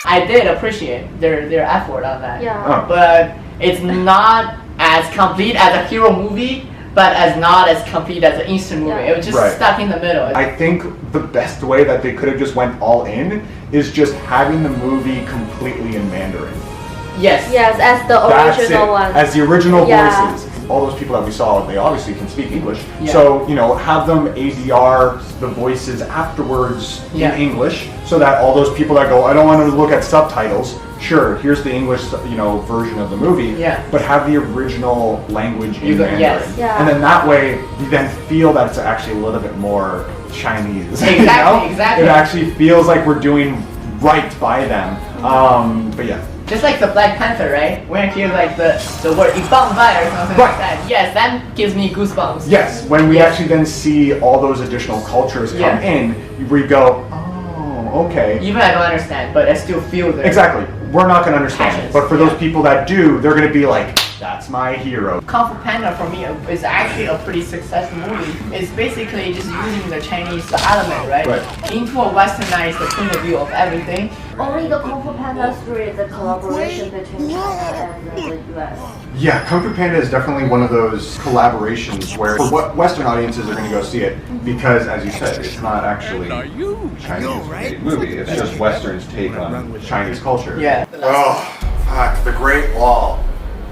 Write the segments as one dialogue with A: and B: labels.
A: I did appreciate their effort on that.
B: Yeah.
A: But it's not as complete as a hero movie, but as not as complete as an Eastern movie.
B: Yeah.
A: It was just
C: Right.
A: stuck in the middle.
C: I think the best way that they could have just went all in is just having the movie completely in Mandarin.
A: Yes.
B: Yes, as the
C: That's
B: original
C: it.
B: one.
C: As the original
B: Yeah.
C: voices. All those people that we saw, they obviously can speak English.
A: Yeah.
C: So, have them ADR the voices afterwards
A: Yeah.
C: in English, so that all those people that go, I don't want to look at subtitles, sure, here's the English, version of the movie,
A: Yeah.
C: but have the original language in
A: You go-
C: Mandarin.
A: yes.
B: Yeah.
C: And then that way, you then feel that it's actually a little bit more Chinese.
A: Exactly, exactly.
C: It actually feels like we're doing right by them. But yeah.
A: Just like the Black Panther, right? When I hear like the word "ibangbai" or something
C: Right.
A: like that. Yes, that gives me goosebumps.
C: Yes, when we
A: Yes.
C: actually then see all those additional cultures come
A: Yeah.
C: in, we go, oh, okay.
A: Even I don't understand, but I still feel the
C: Exactly. We're not going to understand.
A: Passions,
C: But for
A: yeah.
C: those people that do, they're going to be like, that's my hero.
A: Kung Fu Panda for me is actually a pretty successful movie. It's basically just using the Chinese element, right? Into a westernized point of view of everything.
B: Only the Kung Fu Panda 3 is a collaboration between China and the US.
C: Yeah, Kung Fu Panda is definitely one of those collaborations where what Western audiences are going to go see it because, as you said, it's not actually Chinese movie. It's just Western's take on Chinese culture.
A: Yeah.
D: Oh, fuck, The Great Wall.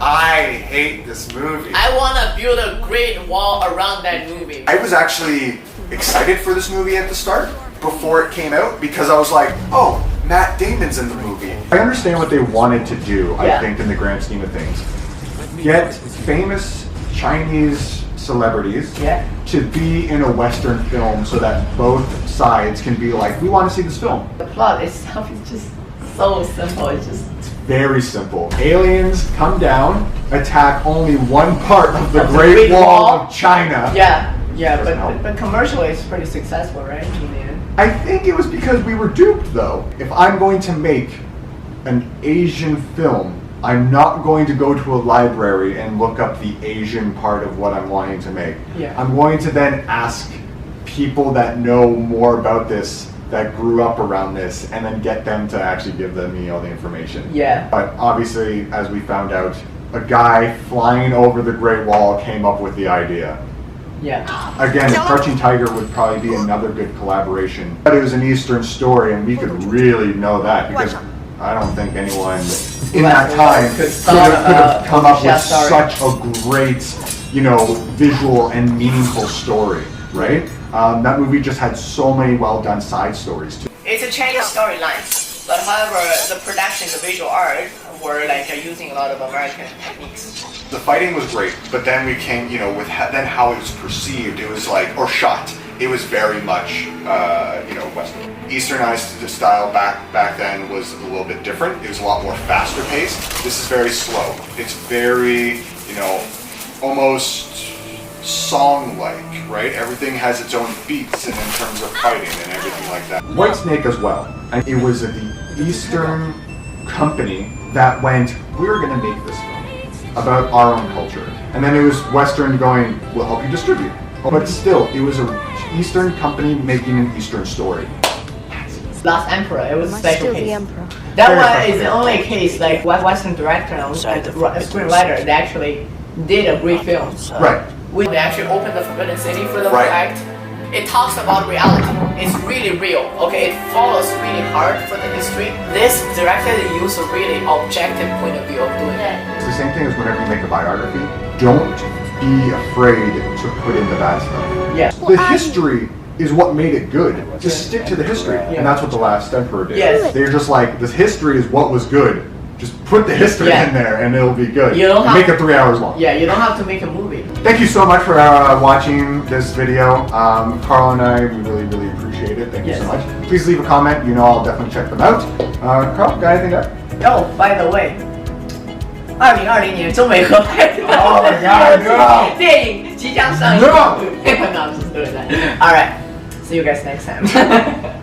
D: I hate this movie.
A: I want to build a great wall around that movie.
D: I was actually excited for this movie at the start before it came out because I was like, oh, Matt Damon's in the movie.
C: I understand what they wanted to do, I
A: Yeah.
C: think, in the grand scheme of things. Get famous Chinese celebrities
A: Yeah.
C: to be in a Western film so that both sides can be like, we want to see this film.
A: The plot itself is just so simple. It's just
C: Very simple. Aliens come down, attack only one part of the
A: Of the
C: Great
A: Great
C: Wall
A: Wall?
C: of China.
A: yeah,
C: Doesn't help.
A: but commercially it's pretty successful, right? In the end.
C: I think it was because we were duped, though. If I'm going to make an Asian film, I'm not going to go to a library and look up the Asian part of what I'm wanting to make.
A: Yeah.
C: I'm going to then ask people that know more about this, that grew up around this, and then get them to actually give me all the information.
A: Yeah.
C: But obviously, as we found out, a guy flying over the Great Wall came up with the idea.
A: Yeah.
C: Again, Crouching Tiger would probably be another good collaboration. But it was an Eastern story, and we could really know that because I don't think anyone in that time
A: Could
C: could have come up with
A: yeah, sorry.
C: such a great, visual and meaningful story, right? That movie just had so many well-done side stories too.
A: It's a Chinese storyline, but however, the production, the visual art, were like using a lot of American techniques.
D: The fighting was great, but then we came, with then how it was perceived. It was like, or shot. It was very much, Western. Easternized style back then was a little bit different. It was a lot more faster paced. This is very slow. It's very, almost song-like, right? Everything has its own beats and in terms of fighting and everything like that.
C: Whitesnake as well. And it was the Eastern company that went, we're going to make this film about our own culture. And then it was Western going, we'll help you distribute. But still, it was an Eastern company making an Eastern story.
A: Last Emperor, it was a special
E: Still the
A: case.
E: Emperor.
A: That
C: Very
A: one
C: special.
A: is the only case like Western director and screenwriter that actually did a great film.
C: Right.
A: They actually opened the Forbidden City for the
D: Right.
A: fact. It talks about reality. It's really real. Okay, it follows really hard for the history. This director used a really objective point of view of doing it.
C: It's the same thing as whenever you make a biography. Don't be afraid to put in the bad stuff.
A: Yeah.
C: The history is what made it good. Just stick to the history. And that's what The Last Emperor did.
A: Yes.
C: They're just like, this history is what was good. Just put the history
A: Yeah.
C: in there and it'll be good.
A: You don't have-
C: Make it 3 hours long.
A: Yeah, you don't have to make a movie.
C: Thank you so much for watching this video. Carl and I, we really, really appreciate it. Thank you so
A: Yes.
C: much. Please leave a comment. I'll definitely check them out. Carl, got anything up?
A: Oh, by the way, 2020年中美合拍的
C: Oh my God, no.
A: 电影即将上映。
C: No.
A: All right, see you guys next time.